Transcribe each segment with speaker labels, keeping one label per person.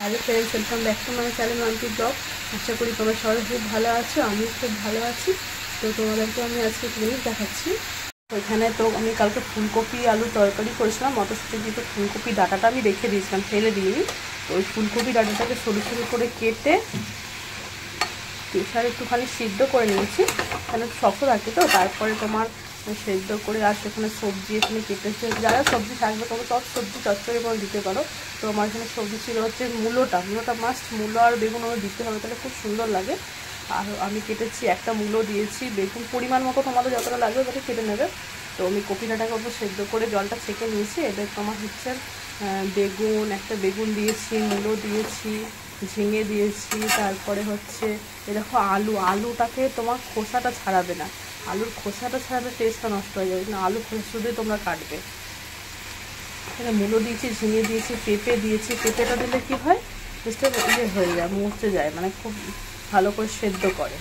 Speaker 1: Hello friends, welcome back to my channel মান্টি blog. আশা করি তোমরা সবাই খুব ভালো আছো, আমি খুব ভালো আছি। তো তোমাদেরকে আমি আজকে জিনিস দেখাচ্ছি। ওইখানে তো আমি কালকে ফুলকপি আলু তরকারি করেছিলাম, মটরশুঁটি দিয়ে। তো ফুলকপি ডাঁটাটা আমি রেখে দিয়েছিলাম, ফেলে দিইনি। তো ওই ফুলকপি ডাঁটাটাকে সরু সরু করে কেটে প্রেসারে একটুখানি সিদ্ধ করে নিয়েছি, কেন শক্ত থাকে তো। তারপরে তোমার সেদ্ধ করে আর সেখানে সবজি এখানে কেটেছে, যারা সবজি থাকবে তবে সব সবজি চচ্চড়ি করে দিতে পারো। তো আমার এখানে সবজি ছিল হচ্ছে মূলোটা মাস্ট, মূলো আর বেগুন আমার দিতে হবে, তাহলে খুব সুন্দর লাগে। আর আমি কেটেছি একটা মূলো দিয়েছি, বেগুন পরিমাণ মতো তোমাদের যতটা লাগবে ততটা কেটে নেবে। তো আমি কপি ডাঁটাকে অল্প সেদ্ধ করে জলটা ছেঁকে নিয়েছি। এবার তোমার হচ্ছে একটা বেগুন দিয়েছি, মূলো দিয়েছি, ঝিঙে দিয়েছি, তারপরে হচ্ছে দেখো আলুটাকে তোমার খোসাটা ছাড়াবে না, আলুর খোসাটা ছাড়ালে টেস্টটা নষ্ট হয়ে যাবে না, আলু খোসা শুধু তোমরা কাটবে। এখানে মূলো দিয়েছি, ঝিঙে দিয়েছি, পেঁপে দিয়েছি। পেঁপেটা দিলে কি হয়, টেস্টটা হয়ে যায়, মুচড়ে যায়, মানে খুব ভালো করে সেদ্ধ করে।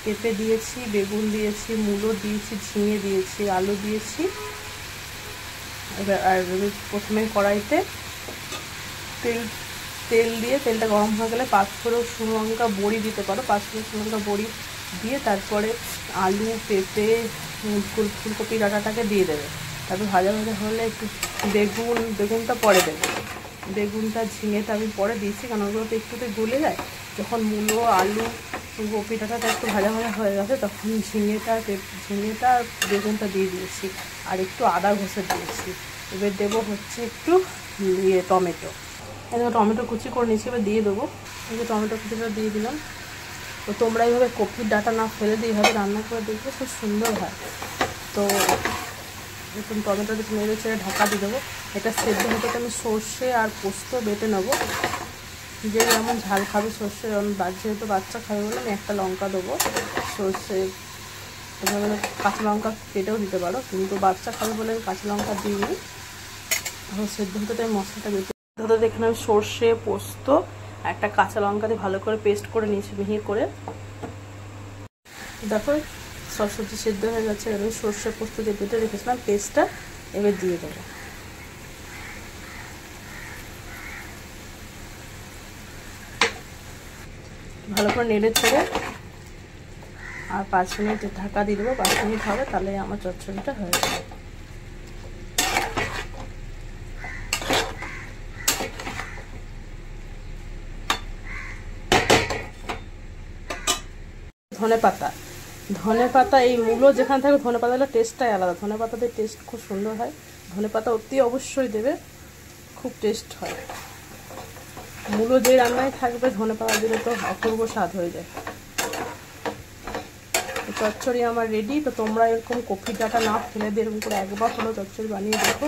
Speaker 1: পেঁপে দিয়েছি, বেগুন দিয়েছি, মূলো দিয়েছি, ঝিঙে দিয়েছি, আলু দিয়েছি। এবার আর প্রথমে কড়াইতে তেল দিয়ে, তেলটা গরম হয়ে গেলে পাঁচফোড়ন, শুকনো লঙ্কা, বড়ি দিতে পারো। পাঁচফোড়ন, শুকনো লঙ্কা, বড়ি দিয়ে তারপরে আলু, পেঁপে, ফুলকপি ডাঁটাটাকে দিয়ে দেবে। তারপর ভাজা ভাজা হলে একটু বেগুনটা পরে দেবে। বেগুনটা, ঝিঙেটা আমি পরে দিয়েছি, কারণ ওগুলো তো একটুতে গলে যায়। যখন মূলো, আলু, ফুলকপি ডাঁটাটা একটু ভাজা ভাজা হয়ে গেছে, তখন ঝিঙেটা আর বেগুনটা দিয়ে দিয়েছি, আর একটু আদা ঘষে দিয়েছি। এবার দেবো হচ্ছে একটু টমেটো। টমেটো কুচি করে নিয়েছি, এবার দিয়ে দেবো। এই যে টমেটো কুচিটা দিয়ে দিলাম। তো তোমরা এইভাবে কপির ডাঁটা না ফেলে দিয়ে এইভাবে রান্না করে দেখবে, খুব সুন্দর হয়। তো দেখুন টমেটোটা নেড়ে ছেড়ে ঢাকা দিয়ে দেবো। এটা সেদ্ধ হতে আমি সর্ষে আর পোস্ত বেটে নেবো। যে যেমন ঝাল খাবে সর্ষে, যেহেতু বাচ্চা খাবে বলে আমি একটা লঙ্কা দেবো। সর্ষে মানে কাঁচা লঙ্কা কেটেও দিতে পারো, কিন্তু বাচ্চা খাবে বলে আমি কাঁচা লঙ্কা দিইনি। সেদ্ধ হতে আমি মশলাটা বেটে এখানে আমি সর্ষে, পোস্ত, একটা কাঁচা লঙ্কা দিয়ে ভালো করে পেস্ট করে নিয়েছি মিহি করে। দেখো সব সবজি সেদ্ধ হয়ে গেছে। এবার সর্ষে, পোস্ত দিয়ে বেটে রেখেছিলাম পেস্টটা এবার দিয়ে দেবো। ভালো করে নেড়ে ছেড়ে আর 5 মিনিট ঢাকা দিয়ে দেবো। 5 মিনিট হবে, তাহলে আমার চচ্চড়িটা হয়ে যাবে। ধনে পাতা এই মূলো যেখানে থাকবে ধনে পাতা হলে টেস্টটাই আলাদা। ধনে পাতাতে টেস্ট খুব সুন্দর হয়। ধনে পাতা অতি অবশ্যই দেবে, খুব টেস্ট হয়। মূলো যে রান্নায় থাকবে ধনে পাতা দিলে তো অপূর্ব স্বাদ হয়ে যায়। চচ্চড়ি আমার রেডি। তো তোমরা এরকম কপির ডাঁটা না ফেলে দিয়ে এরকম করে একবার হলো চচ্চড়ি বানিয়ে দেখো,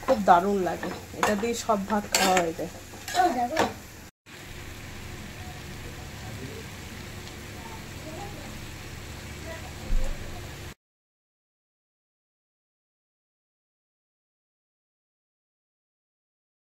Speaker 1: খুব দারুণ লাগে। এটা দিয়ে সব ভাত খাওয়া হয়ে যায়।